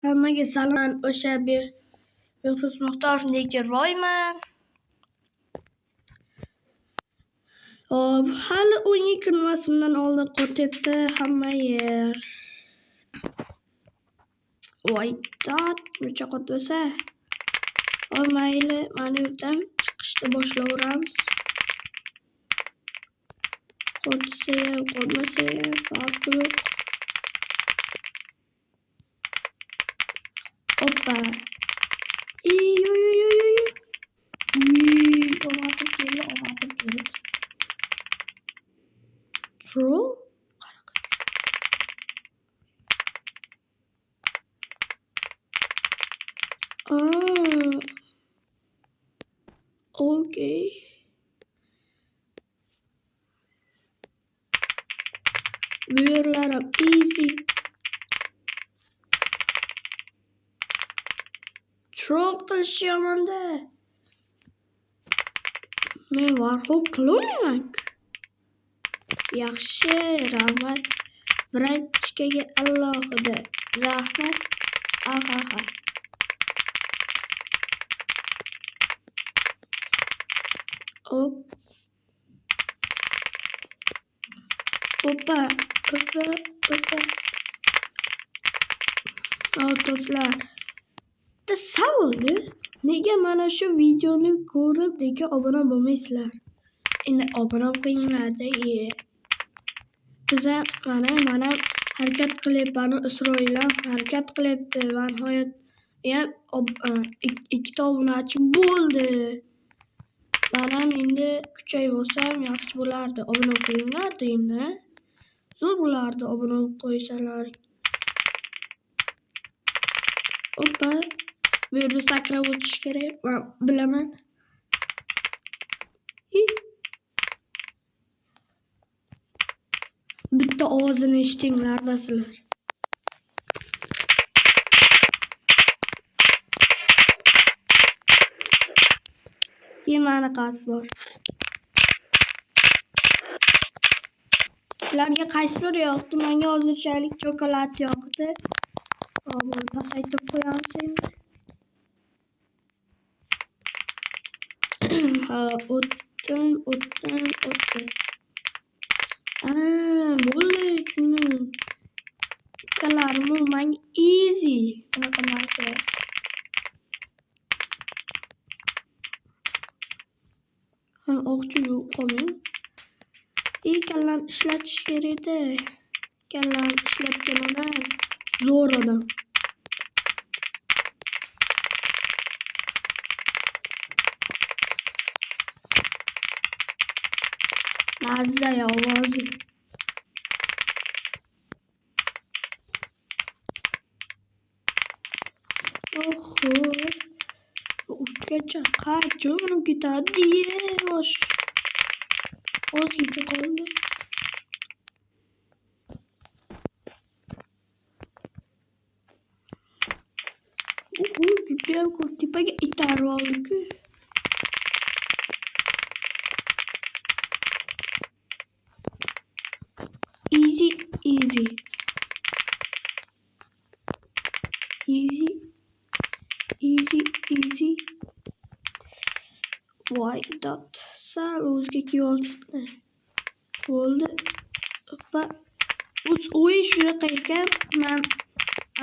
Hammaga salom. O'sha Behruz Muxtorovniki royman. Hop, hali 12 nimasimdan oldin qotibdi hamma yer. Voy, necha qot bo'lsa. Mayli, mana yurtam chiqishda boshlayveramiz. Qotsa ham, qotmasa ham farqi yo'q. Hoppa. Omatib keldi. Troll? Okay. Bu yerlarim easy. Troll qilishyapman-da. Men warhol qilolmayman. Yaxshi, rahmat. Brachkaga alohida rahmat. Ahaha. Hop. Hoppa. Do'stlar. Savoldi. Nega mana shu videoni ko'rib nega obuna bo'lmaysizlar? Endi obuna qilinglar-da. Biz mana harakat qilyapman, Isroil ham harakat qilyapti. Va nihoyat ikkita obunachi bo'ldi. Mana endi kuchayib olsam yaxshi bo'lardi. Obuna qilinglar-da endi. Zo'r bo'lardi obuna qo'ysalar. Hoppa. Bu yerda sakrab o'tish kerak. Men bilaman. Bitta ovozini eshitinglar-da sizlar. Qanaqasi bor? Sizlarga qaysi biri yoqdi? Menga hozirchalik chokolad yoqdi. Buni pasaytirib qo'yamiz endi. O'tdim. Bo'ldi, tushundim. Ukalarim menga easy. Bunaqa narsa. O'qchi yo'q qolmang. Kallam ishlatish kerak-da. Kallam ishlatgan odam zo'r odam. Mazza ovozi. Oho. Uchgacha qachon ketadi? Ozgincha qoldi. Judayam ko'p tepaga itarib oldik-ku. Easy. Voy, sal o'ziga kiyoldi. Bo'ldi. Hoppa. O'y shunaqa ekan. Men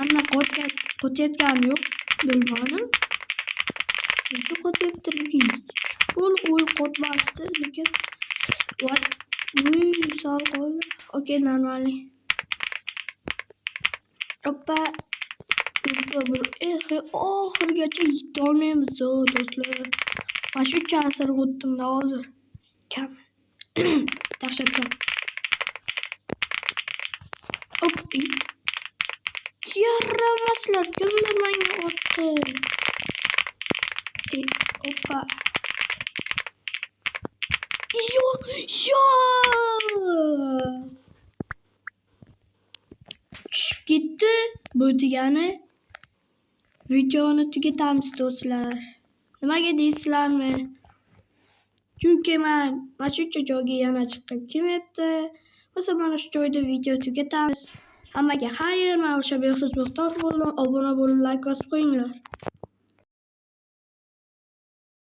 anna qotayotganim yo'q. Bilmadim. Nega qotyapti? O'y qotmasdi, lekin voy, sal qoldi. Okey, normalniy. Hoppa. Oxirigacha yetolmaymiz do'stlar. Mana shu chasir o'tdim-da hozir. Kam. Dahshat. Hop. Yaramaslar, kimdir menga otdi. Hoppa. Yo'q. Tushib ketdi. Bu degani videoni tugatamiz do'stlar. Nimaga deysizlarmi? Chunki men mana shu joyga yana chiqib kelmayapti. O'sha mana shu joyda video tugatamiz. Hammaga xayr, men o'sha Behruz Muxtorov bo'ldim. Obuna bo'lib, like bosib qo'yinglar.